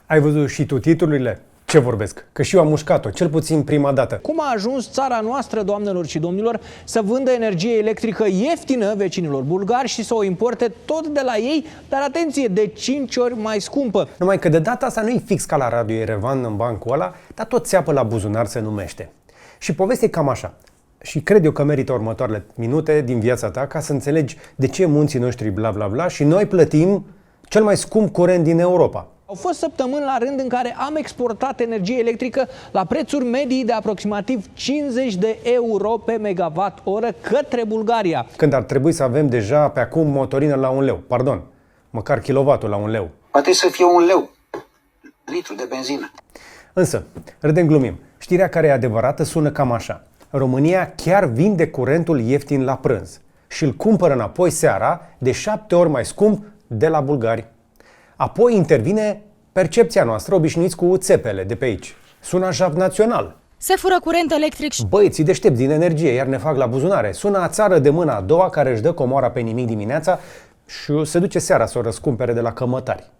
Ai văzut și tu titlurile? Ce vorbesc? Că și eu am mușcat-o, cel puțin prima dată. Cum a ajuns țara noastră, doamnelor și domnilor, să vândă energie electrică ieftină vecinilor bulgari și să o importe tot de la ei, dar atenție, de 5 ori mai scumpă? Numai că de data asta nu-i fix ca la Radio Erevan în bancul ăla, dar tot țeapă la buzunar se numește. Și povestea e cam așa. Și cred eu că merită următoarele minute din viața ta ca să înțelegi de ce munții noștri bla bla bla și noi plătim cel mai scump curent din Europa. Au fost săptămâni la rând în care am exportat energie electrică la prețuri medii de aproximativ 50 de euro pe megawatt-oră către Bulgaria. Când ar trebui să avem deja pe acum motorină la 1 leu, pardon, măcar kilowattul la 1 leu. Poate să fie 1 leu, litru de benzină. Însă, râdem glumim, știrea care e adevărată sună cam așa. România chiar vinde curentul ieftin la prânz și îl cumpără înapoi seara de 7 ori mai scump de la bulgari. Apoi intervine percepția noastră, obișnuiți cu țepele de pe aici. Sună jaf național. Se fură curent electric și... Băieții deștepți din energie, iar ne fac la buzunare. Sună a țară de mâna a doua care își dă comoara pe nimic dimineața și se duce seara să o răscumpere de la cămătari.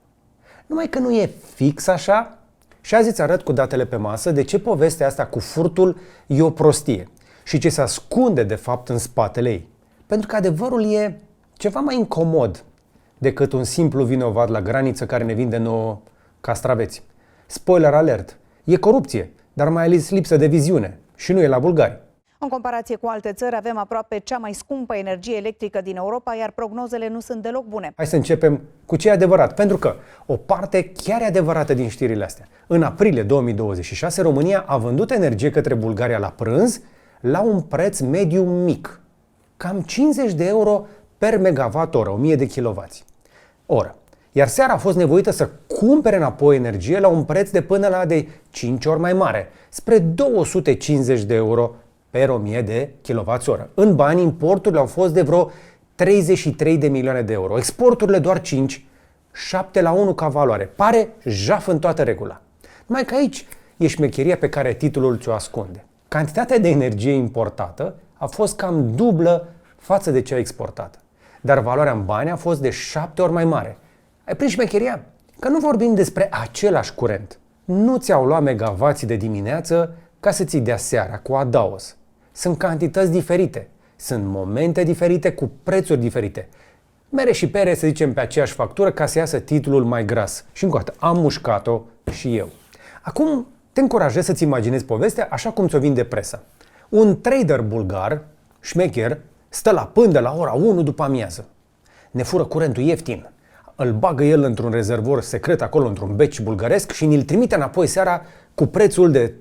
Numai că nu e fix așa și azi îți arăt cu datele pe masă de ce povestea asta cu furtul e o prostie și ce se ascunde de fapt în spatele ei. Pentru că adevărul e ceva mai incomod decât un simplu vinovat la graniță care ne vinde nouă castraveți. Spoiler alert, e corupție, dar mai ales lipsă de viziune și nu e la bulgari. În comparație cu alte țări, avem aproape cea mai scumpă energie electrică din Europa, iar prognozele nu sunt deloc bune. Hai să începem cu ce e adevărat, pentru că o parte chiar e adevărată din știrile astea. În aprilie 2026, România a vândut energie către Bulgaria la prânz la un preț mediu mic, cam 50 de euro per megawatt-oră, 1000 de kWh. Iar seara a fost nevoită să cumpere înapoi energie la un preț de până la de 5 ori mai mare, spre 250 de euro per 1000 de kWh. În bani, importurile au fost de vreo 33 de milioane de euro. Exporturile doar 5, 7 la 1 ca valoare. Pare jaf în toată regula. Numai că aici e șmecheria pe care titlul ți-o ascunde. Cantitatea de energie importată a fost cam dublă față de cea exportată. Dar valoarea în bani a fost de 7 ori mai mare. Ai prins șmecheria? Că nu vorbim despre același curent. Nu ți-au luat megavații de dimineață ca să ți dea seara cu adaos. Sunt cantități diferite, sunt momente diferite cu prețuri diferite. Mere și pere, să zicem, pe aceeași factură ca să iasă titlul mai gras. Și încă o dată, am mușcat-o și eu. Acum te încurajez să-ți imaginezi povestea așa cum ți-o vinde presa. Un trader bulgar, șmecher, stă la pândă la ora 1 după amiază. Ne fură curentul ieftin. Îl bagă el într-un rezervor secret acolo, într-un beci bulgăresc și ni-l trimite înapoi seara cu prețul de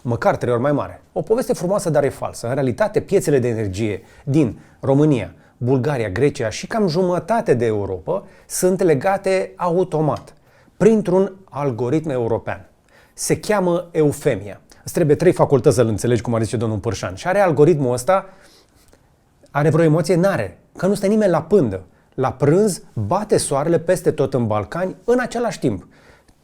măcar 3 ori mai mare. O poveste frumoasă, dar e falsă. În realitate, piețele de energie din România, Bulgaria, Grecia și cam jumătate de Europa sunt legate automat, printr-un algoritm european. Se cheamă Eufemia. Îți trebuie 3 facultăți să-l înțelegi, cum ar zice domnul Pârșan. Și are algoritmul ăsta, are vreo emoție? N-are, că nu stă nimeni la pândă. La prânz bate soarele peste tot în Balcani în același timp.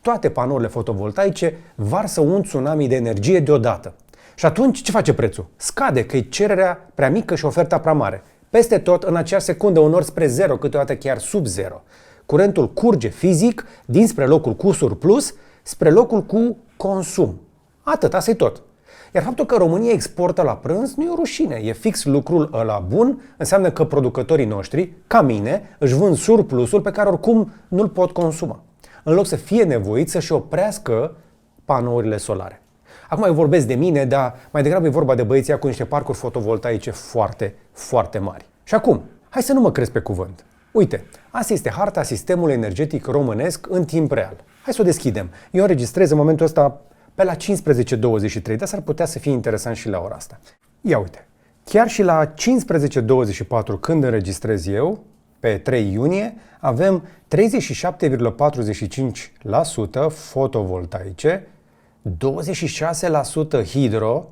Toate panourile fotovoltaice varsă un tsunami de energie deodată. Și atunci ce face prețul? Scade, că e cererea prea mică și oferta prea mare. Peste tot, în acea secundă, unor spre zero, câteodată chiar sub zero. Curentul curge fizic dinspre locul cu surplus spre locul cu consum. Atât, asta e tot. Iar faptul că România exportă la prânz nu e o rușine, e fix lucrul ăla bun, înseamnă că producătorii noștri, ca mine, își vând surplusul pe care oricum nu-l pot consuma, în loc să fie nevoiți să-și oprească panourile solare. Acum eu vorbesc de mine, dar mai degrabă e vorba de băieții cu niște parcuri fotovoltaice foarte, foarte mari. Și acum, hai să nu mă crezi pe cuvânt. Uite, asta este harta sistemului energetic românesc în timp real. Hai să o deschidem. Eu înregistrez în momentul ăsta pe la 15:23, dar s-ar putea să fie interesant și la ora asta. Ia uite, chiar și la 15:24, când înregistrez eu, pe 3 iunie, avem 37,45% fotovoltaice, 26% hidro,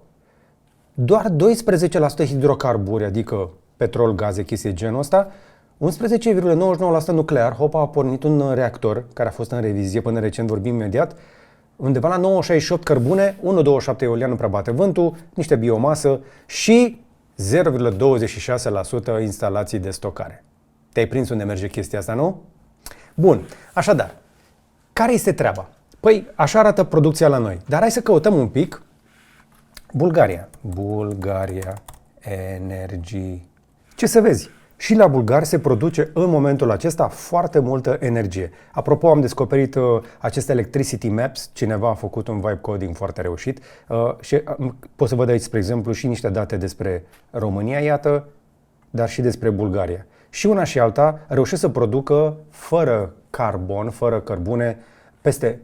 doar 12% hidrocarburi, adică petrol, gaze, chestii genul ăsta, 11,99% nuclear. Hopa, a pornit un reactor care a fost în revizie, până recent vorbim imediat, undeva la 9,68 cărbune, 1,27 eolian, nu prea bate vântul, niște biomasă și 0,26% instalații de stocare. Te-ai prins unde merge chestia asta, nu? Bun, așadar, care este treaba? Păi, așa arată producția la noi. Dar hai să căutăm un pic Bulgaria. Bulgaria Energy. Ce să vezi? Și la bulgari se produce în momentul acesta foarte multă energie. Apropo, am descoperit aceste Electricity Maps. Cineva a făcut un vibe coding foarte reușit. Și pot să văd aici, spre exemplu, și niște date despre România, iată, dar și despre Bulgaria. Și una și alta reușesc să producă fără carbon, fără cărbune, peste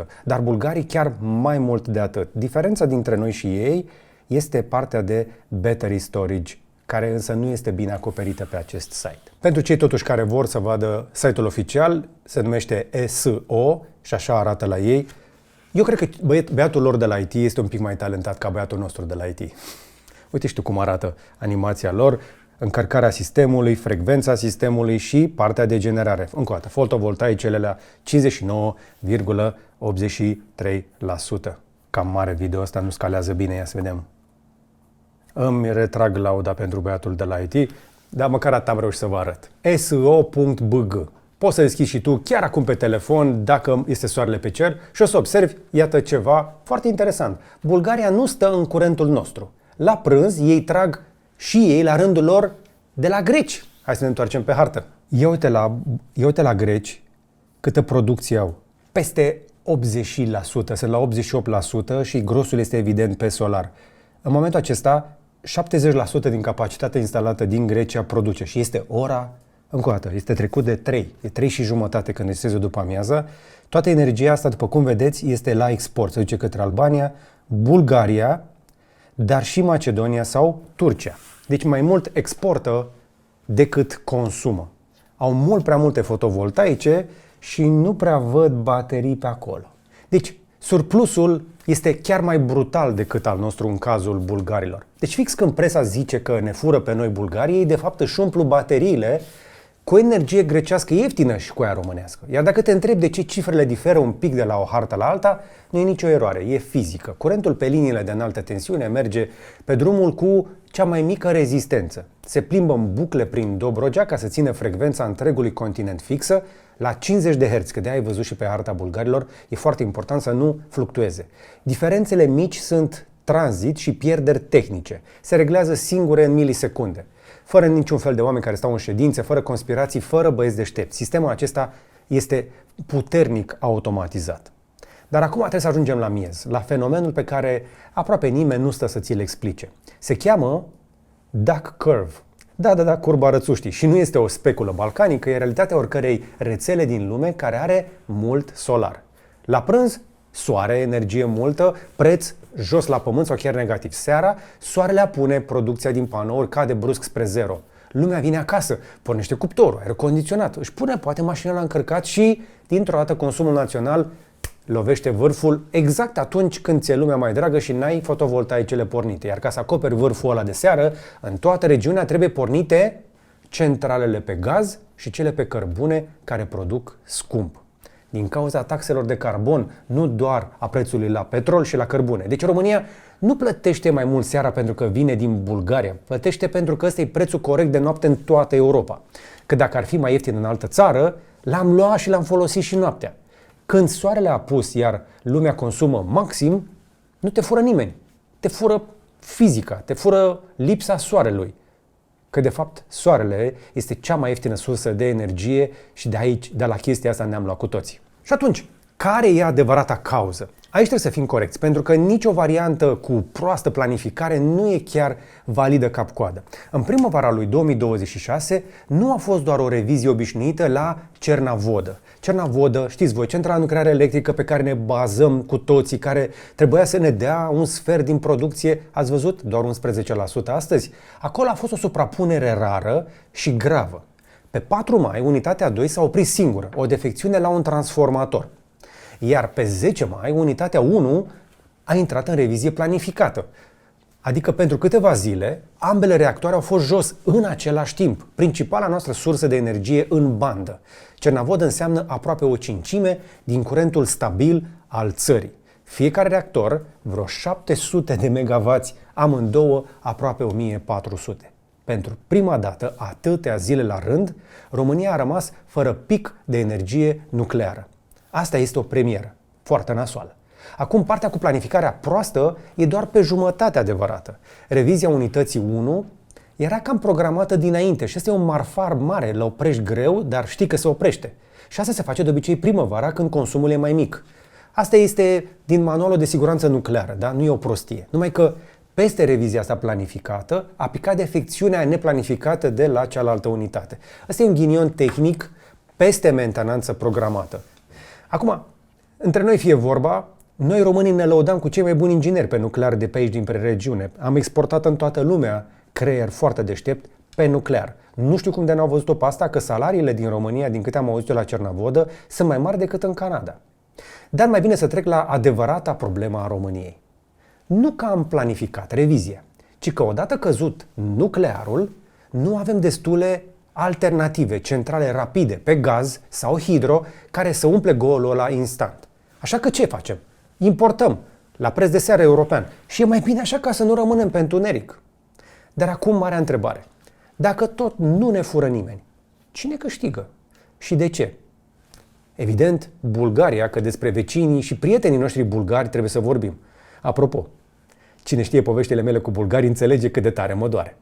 75%. Dar bulgarii chiar mai mult de atât. Diferența dintre noi și ei este partea de battery storage, care însă nu este bine acoperită pe acest site. Pentru cei totuși care vor să vadă site-ul oficial, se numește ESO și așa arată la ei. Eu cred că băiatul lor de la IT este un pic mai talentat ca băiatul nostru de la IT. Uite și tu cum arată animația lor, încărcarea sistemului, frecvența sistemului și partea de generare. Încă o dată, fotovoltaicele la 59,83%. Cam mare video ăsta, nu scalează bine, ia să vedem. Îmi retrag lauda pentru băiatul de la IT, dar măcar atât am reușit să vă arăt. so.bg. Poți să deschizi și tu chiar acum pe telefon, dacă este soarele pe cer, și o să observi, iată ceva foarte interesant. Bulgaria nu stă în curentul nostru. La prânz, ei trag și ei, la rândul lor, de la greci. Hai să ne întoarcem pe hartă. Ia uite la greci câtă producție au. Peste 80%, sunt la 88% și grosul este evident pe solar. În momentul acesta, 70% din capacitatea instalată din Grecia produce și este ora, încă o dată, este trecut de 3. E 3 și jumătate când este după amiază. Toată energia asta, după cum vedeți, este la export. Se duce către Albania, Bulgaria, dar și Macedonia sau Turcia. Deci mai mult exportă decât consumă. Au mult prea multe fotovoltaice și nu prea văd baterii pe acolo. Deci surplusul este chiar mai brutal decât al nostru în cazul bulgarilor. Deci fix când presa zice că ne fură pe noi bulgarii, ei de fapt își umplu bateriile cu energie grecească ieftină și cu aia românească. Iar dacă te întrebi de ce cifrele diferă un pic de la o hartă la alta, nu e nicio eroare, e fizică. Curentul pe liniile de înaltă tensiune merge pe drumul cu cea mai mică rezistență. Se plimbă în bucle prin Dobrogea ca să țină frecvența întregului continent fixă la 50 de Hz, că de-aia ai văzut și pe harta bulgarilor, e foarte important să nu fluctueze. Diferențele mici sunt tranzit și pierderi tehnice. Se reglează singure în milisecunde. Fără niciun fel de oameni care stau în ședințe, fără conspirații, fără băieți deștepți. Sistemul acesta este puternic automatizat. Dar acum trebuie să ajungem la miez, la fenomenul pe care aproape nimeni nu stă să ți-l explice. Se cheamă duck curve. Da, curba rățuștii. Și nu este o speculă balcanică, e realitatea oricărei rețele din lume care are mult solar. La prânz, soare, energie multă, preț jos la pământ sau chiar negativ. Seara, soarele apune, producția din panouri cade brusc spre zero. Lumea vine acasă, pornește cuptorul, aer condiționat, își pune poate mașina la încărcat și, dintr-o dată, consumul național lovește vârful exact atunci când ți-e lumea mai dragă și n-ai fotovoltaicele pornite. Iar ca să acoperi vârful ăla de seară, în toată regiunea trebuie pornite centralele pe gaz și cele pe cărbune care produc scump. Din cauza taxelor de carbon, nu doar a prețului la petrol și la cărbune. Deci România nu plătește mai mult seara pentru că vine din Bulgaria, plătește pentru că ăsta e prețul corect de noapte în toată Europa. Că dacă ar fi mai ieftin în altă țară, l-am luat și l-am folosit și noaptea. Când soarele a apus, iar lumea consumă maxim, nu te fură nimeni. Te fură fizica, te fură lipsa soarelui. Că de fapt soarele este cea mai ieftină sursă de energie și de la chestia asta ne-am luat cu toții. Și atunci, care e adevărata cauză? Aici trebuie să fim corecți, pentru că nicio variantă cu proastă planificare nu e chiar validă cap-coadă. În primăvara lui 2026 nu a fost doar o revizie obișnuită la Cernavodă. Cernavodă, știți voi, centrala nucleară electrică pe care ne bazăm cu toții, care trebuia să ne dea un sfert din producție, ați văzut, doar 11% astăzi. Acolo a fost o suprapunere rară și gravă. Pe 4 mai, unitatea 2 s-a oprit singură, o defecțiune la un transformator. Iar pe 10 mai, unitatea 1 a intrat în revizie planificată. Adică pentru câteva zile, ambele reactoare au fost jos în același timp. Principala noastră sursă de energie în bandă. Cernavodă înseamnă aproape o cincime din curentul stabil al țării. Fiecare reactor, vreo 700 de megawatts, amândouă aproape 1400. Pentru prima dată, atâtea zile la rând, România a rămas fără pic de energie nucleară. Asta este o premieră, foarte nasoală. Acum, partea cu planificarea proastă e doar pe jumătate adevărată. Revizia unității 1 era cam programată dinainte și asta e un marfar mare, îl oprești greu, dar știi că se oprește. Și asta se face de obicei primăvara, când consumul e mai mic. Asta este din manualul de siguranță nucleară, da? Nu e o prostie. Numai că peste revizia asta planificată a picat defecțiunea neplanificată de la cealaltă unitate. Asta e un ghinion tehnic peste mentenanță programată. Acum, între noi fie vorba, noi românii ne lăudam cu cei mai buni ingineri pe nuclear de pe aici din preregiune. Am exportat în toată lumea creier foarte deștept pe nuclear. Nu știu cum de n-au văzut-o pe asta, că salariile din România, din câte am auzit eu la Cernavodă, sunt mai mari decât în Canada. Dar mai bine să trec la adevărata problemă a României. Nu că am planificat revizia, ci că odată căzut nuclearul, nu avem destule alternative, centrale rapide pe gaz sau hidro, care să umple golul ăla instant. Așa că ce facem? Importăm la preț de seară european. Și e mai bine așa, ca să nu rămânem pe întuneric. Dar acum marea întrebare. Dacă tot nu ne fură nimeni, cine câștigă? Și de ce? Evident, Bulgaria, că despre vecinii și prietenii noștri bulgari trebuie să vorbim. Apropo, cine știe poveștile mele cu bulgari înțelege cât de tare mă doare.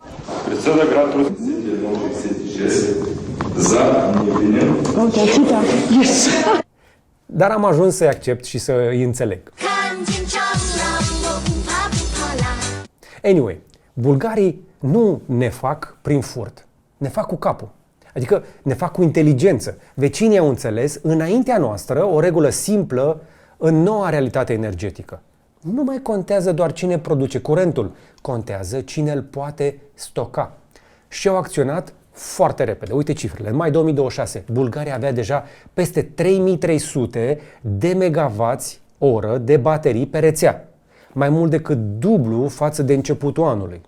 Dar am ajuns să-i accept și să îi înțeleg. Anyway, bulgarii nu ne fac prin furt, ne fac cu capul. Adică ne fac cu inteligență. Vecinii au înțeles înaintea noastră o regulă simplă în noua realitate energetică. Nu mai contează doar cine produce curentul, contează cine îl poate stoca. Și au acționat foarte repede. Uite cifrele. În mai 2026, Bulgaria avea deja peste 3300 de megavați oră de baterii pe rețea. Mai mult decât dublu față de începutul anului.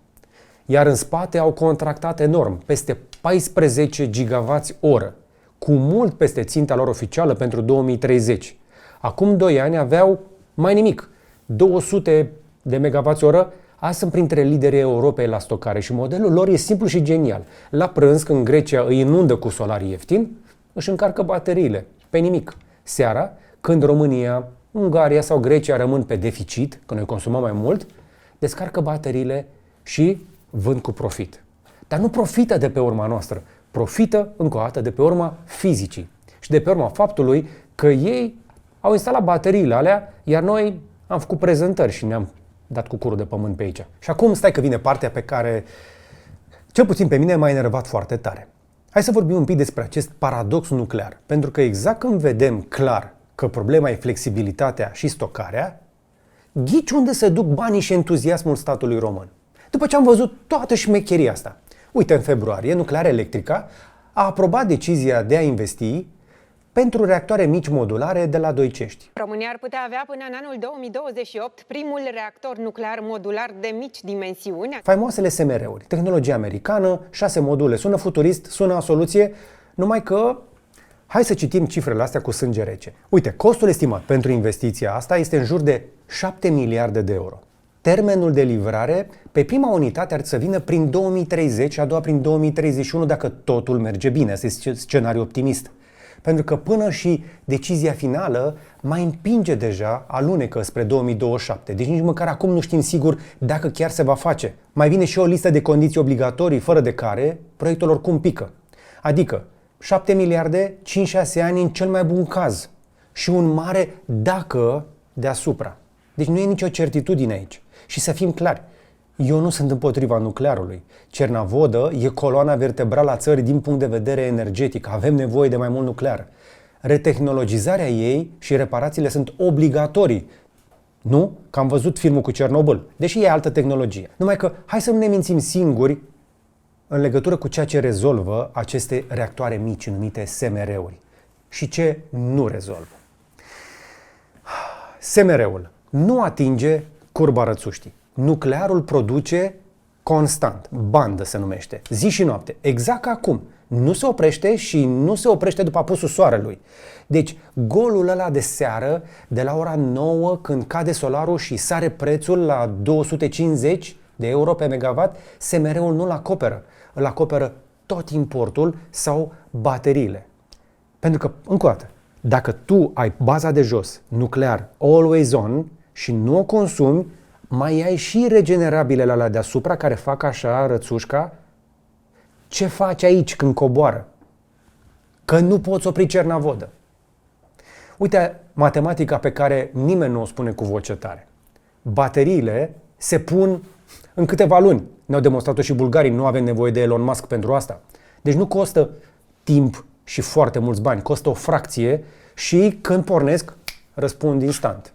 Iar în spate au contractat enorm, peste 14 gigavați oră, cu mult peste ținta lor oficială pentru 2030. Acum 2 ani aveau mai nimic, 200 de megavați oră. Azi sunt printre liderii Europei la stocare și modelul lor e simplu și genial. La prânz, când Grecia îi inundă cu solar ieftin, își încarcă bateriile, pe nimic. Seara, când România, Ungaria sau Grecia rămân pe deficit, când noi consumăm mai mult, descarcă bateriile și vând cu profit. Dar nu profită de pe urma noastră, profită încă o dată de pe urma fizicii și de pe urma faptului că ei au instalat bateriile alea, iar noi am făcut prezentări și ne-am dat cu curul de pământ pe aici. Și acum stai că vine partea pe care, cel puțin pe mine, m-a enervat foarte tare. Hai să vorbim un pic despre acest paradox nuclear, pentru că exact când vedem clar că problema e flexibilitatea și stocarea, ghici unde se duc banii și entuziasmul statului român. După ce am văzut toată șmecheria asta. Uite, în februarie, Nuclear Electrica a aprobat decizia de a investi pentru reactoare mici modulare de la Doicești. România ar putea avea până în anul 2028 primul reactor nuclear modular de mici dimensiuni. Faimoasele SMR-uri, tehnologie americană, 6 module, sună futurist, sună a soluție, numai că hai să citim cifrele astea cu sânge rece. Uite, costul estimat pentru investiția asta este în jur de 7 miliarde de euro. Termenul de livrare pe prima unitate ar să vină prin 2030, a doua prin 2031 dacă totul merge bine. Asta este scenariu optimist. Pentru că până și decizia finală mai împinge deja, alunecă spre 2027. Deci nici măcar acum nu știm sigur dacă chiar se va face. Mai vine și o listă de condiții obligatorii, fără de care proiectul oricum pică. Adică 7 miliarde, 5-6 ani în cel mai bun caz. Și un mare dacă deasupra. Deci nu e nicio certitudine aici. Și să fim clari, eu nu sunt împotriva nuclearului. Cernavodă e coloana vertebrală a țării din punct de vedere energetic. Avem nevoie de mai mult nuclear. Retehnologizarea ei și reparațiile sunt obligatorii. Nu? Că am văzut filmul cu Cernobâl, deși e altă tehnologie. Numai că hai să nu ne mințim singuri în legătură cu ceea ce rezolvă aceste reactoare mici numite SMR-uri și ce nu rezolvă. SMR-ul nu atinge curba rățuștii. Nuclearul produce constant, bandă se numește, zi și noapte, exact ca acum. Nu se oprește și nu se oprește după apusul soarelui. Deci golul ăla de seară, de la ora 9, când cade solarul și sare prețul la 250 de euro pe megawatt, SMR-ul nu-l acoperă. Îl acoperă tot importul sau bateriile. Pentru că, încă o dată, Dacă tu ai baza de jos, nuclear, always on, și nu o consumi, mai ai și regenerabilele alea deasupra care fac așa rățușca. Ce faci aici când coboară? Că nu poți opri Cernavodă. Uite matematica pe care nimeni nu o spune cu voce tare. Bateriile se pun în câteva luni. Ne-au demonstrat-o și bulgarii, nu avem nevoie de Elon Musk pentru asta. Deci nu costă timp și foarte mulți bani, costă o fracție și când pornesc, răspund instant.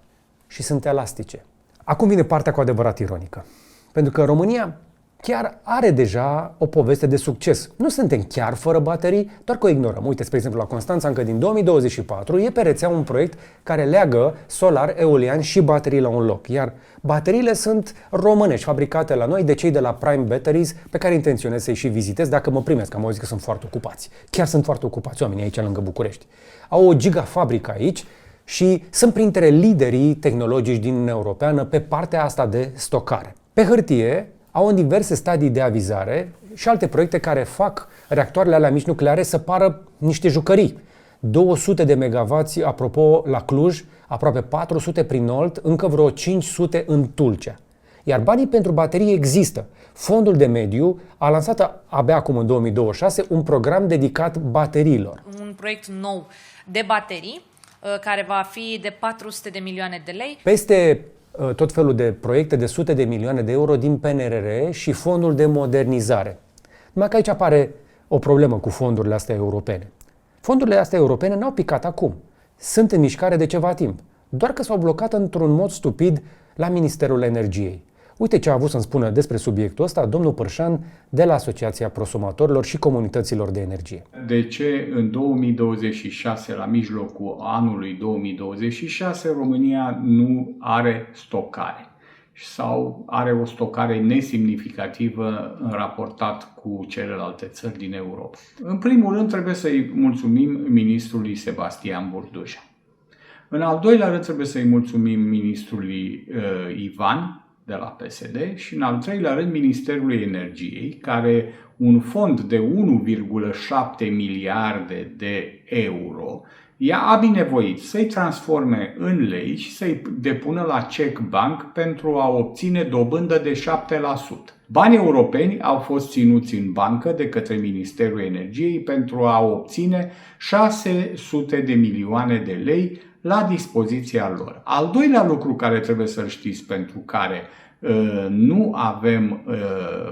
Și sunt elastice. Acum vine partea cu adevărat ironică. Pentru că România chiar are deja o poveste de succes. Nu suntem chiar fără baterii, doar că o ignorăm. Uite, spre exemplu, la Constanța, încă din 2024, e pe rețea un proiect care leagă solar, eolian și baterii la un loc. Iar bateriile sunt românești, fabricate la noi de cei de la Prime Batteries, pe care intenționez să-i și vizitez dacă mă primesc, am auzit că sunt foarte ocupați. Chiar sunt foarte ocupați oamenii aici lângă București. Au o gigafabrică aici și sunt printre liderii tehnologici din Uniunea Europeană pe partea asta de stocare. Pe hârtie, au în diverse stadii de avizare și alte proiecte care fac reactoarele alea mici nucleare să pară niște jucării. 200 de megawatts, apropo, la Cluj, aproape 400 prin Olt, încă vreo 500 în Tulcea. Iar banii pentru baterii există. Fondul de mediu a lansat abia acum în 2026 un program dedicat bateriilor. Un proiect nou de baterii care va fi de 400 de milioane de lei. Peste tot felul de proiecte de sute de milioane de euro din PNRR și fondul de modernizare. Numai că aici apare o problemă cu fondurile astea europene. Fondurile astea europene n-au picat acum. Sunt în mișcare de ceva timp. Doar că s-au blocat într-un mod stupid la Ministerul Energiei. Uite ce a avut să-mi spună despre subiectul ăsta domnul Pârșan de la Asociația Prosumatorilor și Comunităților de Energie. De ce în 2026, la mijlocul anului 2026, România nu are stocare sau are o stocare nesemnificativă în raportat cu celelalte țări din Europa? În primul rând trebuie să-i mulțumim ministrului Sebastian Burdușa. În al doilea rând trebuie să-i mulțumim ministrului Ivan de la PSD și în al treilea rând Ministerului Energiei, care un fond de 1,7 miliarde de euro a binevoit să-i transforme în lei și să-i depună la check bank pentru a obține dobândă de 7%. Banii europeni au fost ținuți în bancă de către Ministerul Energiei pentru a obține 600 de milioane de lei la dispoziția lor. Al doilea lucru care trebuie să-l știți pentru care nu avem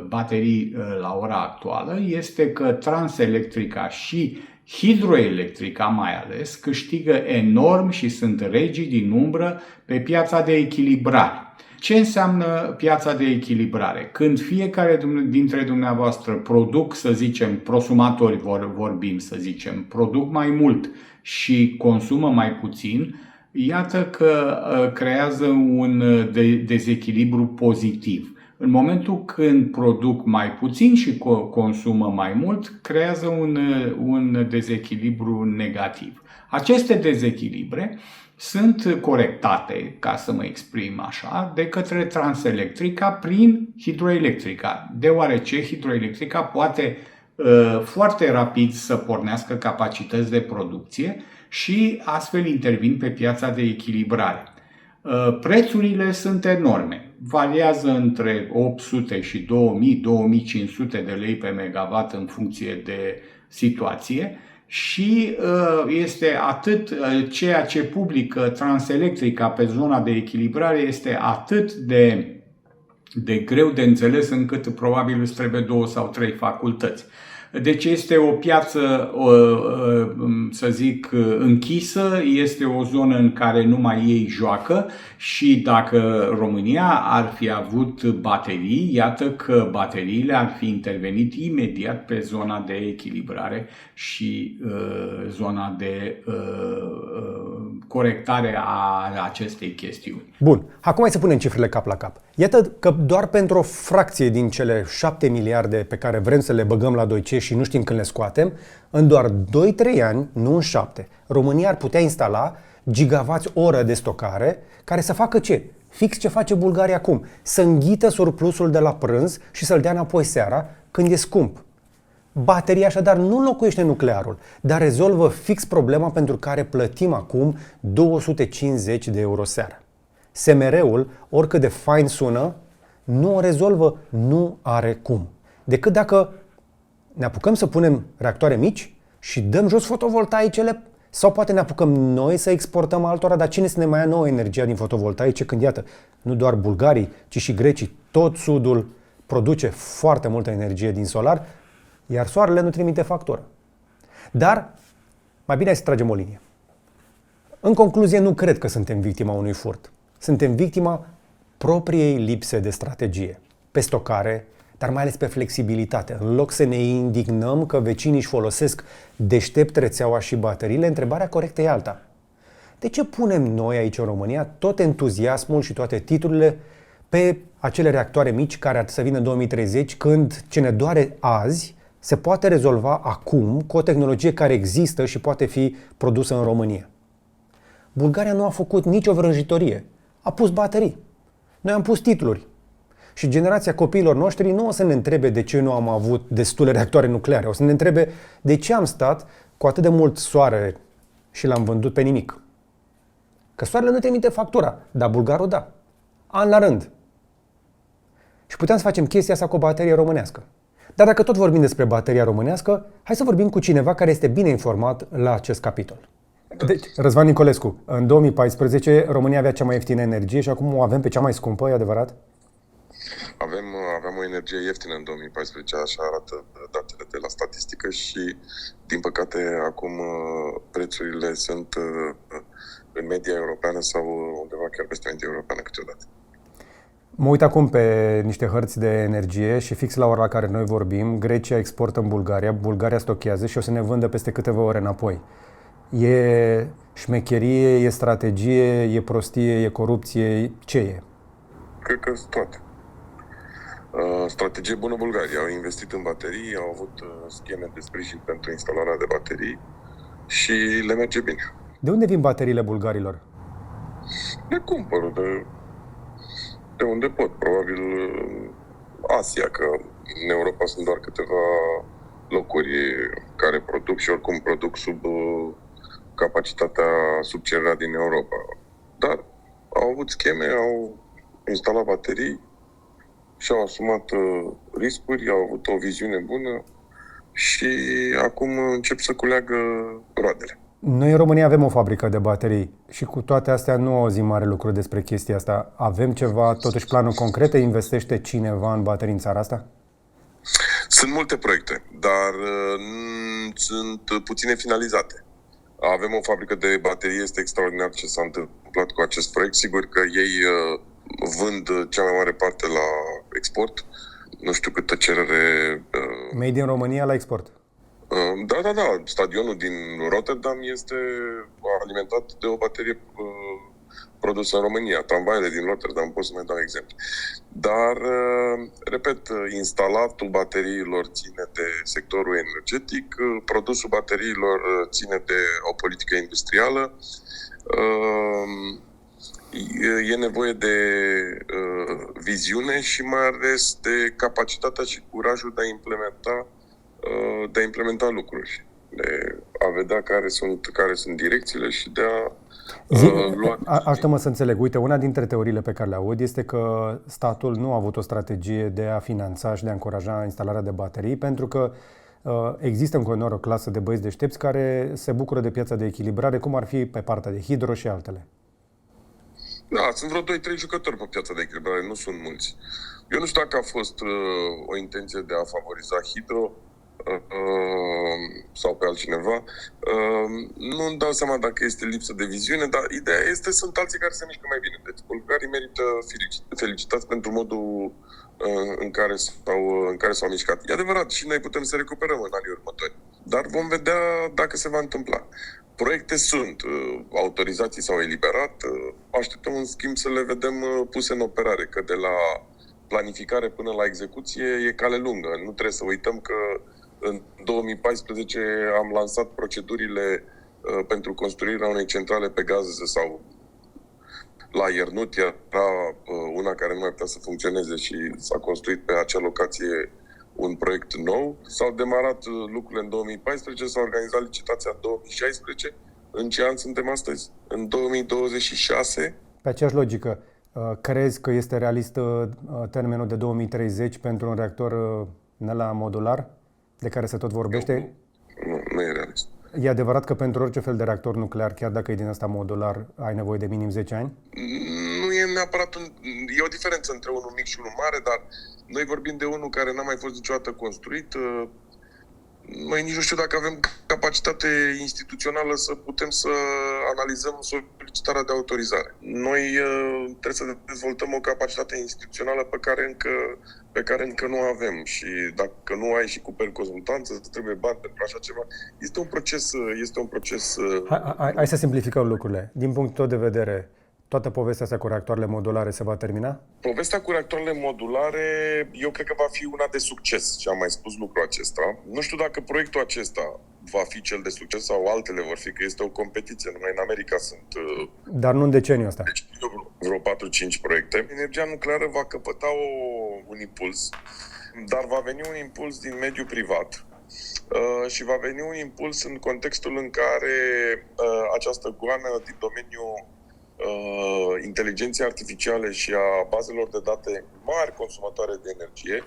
baterii la ora actuală este că Transelectrica și Hidroelectrica mai ales câștigă enorm și sunt regii din umbră pe piața de echilibrare. Ce înseamnă piața de echilibrare? Când fiecare dintre dumneavoastră produc, să zicem, prosumatori vorbim, să zicem, produc mai mult și consumă mai puțin, iată că creează un dezechilibru pozitiv. În momentul când produc mai puțin și consumă mai mult, creează un dezechilibru negativ. Aceste dezechilibre sunt corectate, ca să mă exprim așa, de către Transelectrica prin Hidroelectrica, deoarece Hidroelectrica poate foarte rapid să pornească capacități de producție și astfel intervin pe piața de echilibrare. Prețurile sunt enorme, variază între 800 și 2000-2500 de lei pe megawatt în funcție de situație și este atât ceea ce publică Transelectrica pe zona de echilibrare este atât de greu de înțeles încât probabil îți trebuie 2 sau 3 facultăți. Deci este o piață, să zic, închisă, este o zonă în care numai ei joacă și dacă România ar fi avut baterii, iată că bateriile ar fi intervenit imediat pe zona de echilibrare și zona de corectare a acestei chestiuni. Bun, acum hai să punem cifrele cap la cap. Iată că doar pentru o fracție din cele 7 miliarde pe care vrem să le băgăm la 2C și nu știm când le scoatem, în doar 2-3 ani, nu în 7, România ar putea instala gigavați oră de stocare care să facă ce? Fix ce face Bulgaria acum, să înghită surplusul de la prânz și să-l dea înapoi seara când e scump. Bateria așadar nu înlocuiește nuclearul, dar rezolvă fix problema pentru care plătim acum 250 de euro seara. SMR-ul, oricât de fain sună, nu o rezolvă, nu are cum. Decât dacă ne apucăm să punem reactoare mici și dăm jos fotovoltaicele, sau poate ne apucăm noi să exportăm altora, dar cine să ne mai ia nouă energia din fotovoltaice când, iată, nu doar bulgarii, ci și grecii, tot sudul produce foarte multă energie din solar, iar soarele nu trimite factură. Dar, mai bine să tragem o linie. În concluzie, nu cred că suntem victima unui furt. Suntem victima propriei lipse de strategie, pe stocare, dar mai ales pe flexibilitate. În loc să ne indignăm că vecinii își folosesc deștept rețeaua și bateriile, întrebarea corectă e alta. De ce punem noi aici în România tot entuziasmul și toate titlurile pe acele reactoare mici care ar să vină în 2030, când ce ne doare azi se poate rezolva acum cu o tehnologie care există și poate fi produsă în România? Bulgaria nu a făcut nicio vrăjitorie. A pus baterii. Noi am pus titluri. Și generația copiilor noștri nu o să ne întrebe de ce nu am avut destule reactoare nucleare. O să ne întrebe de ce am stat cu atât de mult soare și l-am vândut pe nimic. Că soarele nu trimite factura, dar bulgarul da. An la rând. Și puteam să facem chestia asta cu o baterie românească. Dar dacă tot vorbim despre bateria românească, hai să vorbim cu cineva care este bine informat la acest capitol. Deci, Răzvan Nicolescu, în 2014 România avea cea mai ieftină energie și acum o avem pe cea mai scumpă, e adevărat? Aveam o energie ieftină în 2014, așa arată datele de la statistică și, din păcate, acum prețurile sunt în media europeană sau undeva chiar peste media europeană câteodată. Mă uit acum pe niște hărți de energie și fix la ora la care noi vorbim, Grecia exportă în Bulgaria, Bulgaria stochează și o să ne vândă peste câteva ore înapoi. E șmecherie, e strategie, e prostie, e corupție, ce e? Cred că sunt toate. Strategie bună Bulgaria. Au investit în baterii, au avut scheme de sprijin pentru instalarea de baterii și le merge bine. De unde vin bateriile bulgarilor? Le cumpără de unde pot. Probabil Asia, că în Europa sunt doar câteva locuri care produc și oricum produc sub capacitatea, sub cererea din Europa. Dar au avut scheme, au instalat baterii și-au asumat riscuri, au avut o viziune bună și acum încep să culeagă roadele. Noi în România avem o fabrică de baterii și cu toate astea nu auzim mare lucru despre chestia asta. Avem ceva, totuși planuri concrete? Investește cineva în baterii în țara asta? Sunt multe proiecte, dar sunt puține finalizate. Avem o fabrică de baterii, este extraordinar ce s-a întâmplat cu acest proiect. Sigur că ei vând cea mai mare parte la export. Nu știu câtă cerere... Made in România la export. Da. Stadionul din Rotterdam este alimentat de o baterie produsă în România. Tramvaiele din Rotterdam, pot să mai dau exemple. Dar, repet, instalatul bateriilor ține de sectorul energetic, produsul bateriilor ține de o politică industrială. E nevoie de viziune și mai ales de capacitatea și curajul de a implementa lucruri, de a vedea care sunt direcțiile și de a lua... Ajută-mă să înțeleg. Uite, una dintre teoriile pe care le aud este că statul nu a avut o strategie de a finanța și de a încuraja instalarea de baterii, pentru că există în continuare o clasă de băieți deștepți care se bucură de piața de echilibrare, cum ar fi pe partea de hidro și altele. Da, sunt vreo 2-3 jucători pe piața de echilibrare, nu sunt mulți. Eu nu știu dacă a fost o intenție de a favoriza hidro sau pe altcineva. Nu-mi dau seama dacă este lipsă de viziune, dar ideea este, sunt alții care se mișcă mai bine. Deci bulgarii merită felicitați pentru modul în care s-au mișcat. E adevărat, și noi putem să recuperăm în anii următori. Dar vom vedea dacă se va întâmpla. Proiecte sunt, autorizații s-au eliberat, așteptăm în schimb să le vedem puse în operare, că de la planificare până la execuție e cale lungă. Nu trebuie să uităm că în 2014 am lansat procedurile pentru construirea unei centrale pe gaz sau la Iernut, era una care nu mai putea să funcționeze și s-a construit pe acea locație un proiect nou. S-au demarat lucrurile în 2014, s-a organizat licitația în 2016. În ce an suntem astăzi? În 2026. Pe aceeași logică, crezi că este realist termenul de 2030 pentru un reactor la modular, de care se tot vorbește? Nu e realist. E adevărat că pentru orice fel de reactor nuclear, chiar dacă e din ăsta modular, ai nevoie de minim 10 ani? Nu e neapărat e o diferență între unul mic și unul mare, dar noi vorbim de unul care n-a mai fost niciodată construit. Noi nici nu știu dacă avem capacitate instituțională să putem să analizăm solicitarea de autorizare. Noi trebuie să dezvoltăm o capacitate instituțională pe care încă nu avem și dacă nu ai și cu consultanță, trebuie bani pentru așa ceva. Este un proces. Hai să simplificăm lucrurile. Din punctul tău de vedere, toată povestea asta cu reactoarele modulare se va termina? Povestea cu reactoarele modulare, eu cred că va fi una de succes și am mai spus lucrul acesta. Nu știu dacă proiectul acesta va fi cel de succes sau altele vor fi, că este o competiție. Numai în America sunt... Dar nu în deceniul ăsta. Deci, vreo 4-5 proiecte. Energia nucleară va căpăta un impuls, dar va veni un impuls din mediul privat. Și va veni un impuls în contextul în care această goană din domeniul inteligenței artificiale și a bazelor de date mari consumatoare de energie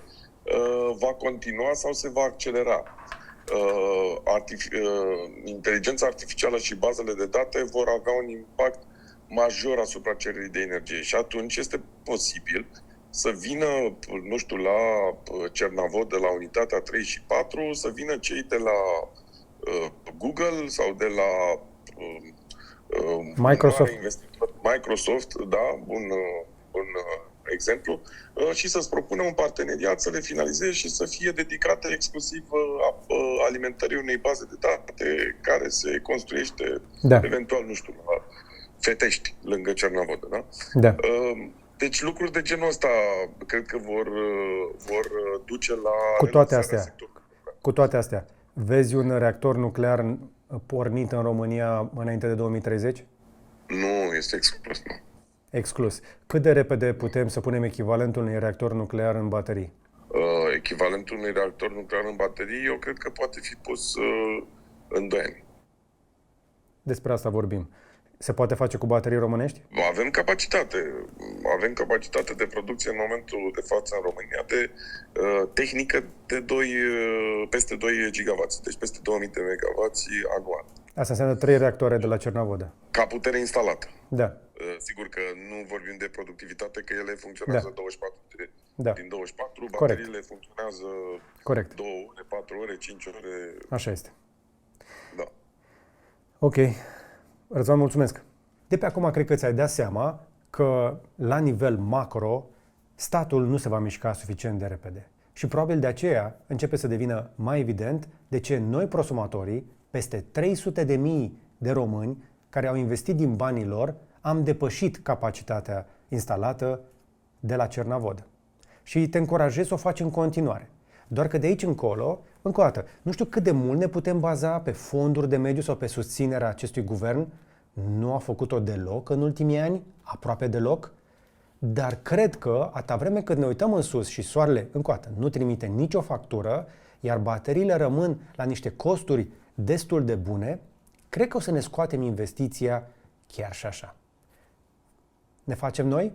va continua sau se va accelera. Inteligența artificială și bazele de date vor avea un impact major asupra cererii de energie și atunci este posibil să vină, nu știu, la Cernavod, de la unitatea 3 și 4, să vină cei de la Google sau de la Microsoft, da, bun exemplu, și să-ți propună un parteneriat, să le finalizeze și să fie dedicate exclusiv alimentării unei baze de date care se construiește eventual, nu știu, la Fetești, lângă Cernavod, da? Da. Deci lucruri de genul ăsta cred că vor duce la... Cu toate astea, vezi un reactor nuclear pornit în România înainte de 2030? Nu, este exclus, nu. Exclus. Cât de repede putem să punem echivalentul unui reactor nuclear în baterii? Echivalentul unui reactor nuclear în baterii, eu cred că poate fi pus în 2 ani. Despre asta vorbim. Se poate face cu baterii românești? Avem capacitate. Avem capacitate de producție în momentul de față în România de tehnică de peste 2 gigawatts, deci peste 2000 de megawatts anual. Asta înseamnă 3 reactoare de la Cernavodă. Ca putere instalată. Da. Sigur că nu vorbim de productivitate, că ele funcționează 24 din 24, bateriile funcționează 2 ore, 4 ore, 5 ore. Așa este. Da. Ok. Răzvan, mulțumesc. De pe acum cred că ți-ai dat seama că la nivel macro statul nu se va mișca suficient de repede. Și probabil de aceea începe să devină mai evident de ce noi prosumatorii, peste 300.000 de români care au investit din banii lor, am depășit capacitatea instalată de la Cernavod. Și te încurajez să o faci în continuare. Doar că de aici încolo, încă o dată, nu știu cât de mult ne putem baza pe fonduri de mediu sau pe susținerea acestui guvern. Nu a făcut-o deloc în ultimii ani, aproape deloc, dar cred că atâta vreme cât ne uităm în sus și soarele, încă o dată, nu trimite nicio factură, iar bateriile rămân la niște costuri destul de bune, cred că o să ne scoatem investiția chiar și așa. Ne facem noi?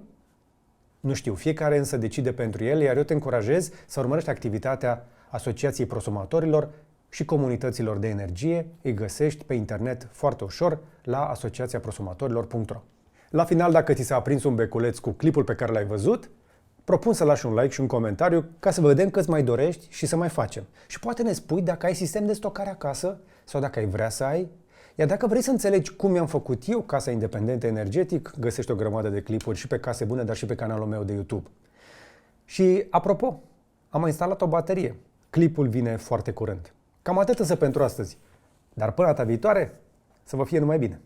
Nu știu, fiecare însă decide pentru el, iar eu te încurajez să urmărești activitatea Asociației Prosumatorilor și Comunităților de Energie. Îi găsești pe internet foarte ușor la asociațiaprosumatorilor.ro. La final, dacă ți s-a aprins un beculeț cu clipul pe care l-ai văzut, propun să lași un like și un comentariu ca să vedem câți mai dorești și să mai facem. Și poate ne spui dacă ai sistem de stocare acasă sau dacă ai vrea să ai. Iar dacă vrei să înțelegi cum mi-am făcut eu casa independentă energetic, găsești o grămadă de clipuri și pe Case Bune, dar și pe canalul meu de YouTube. Și apropo, am mai instalat o baterie. Clipul vine foarte curând. Cam atât însă pentru astăzi. Dar până data viitoare, să vă fie numai bine!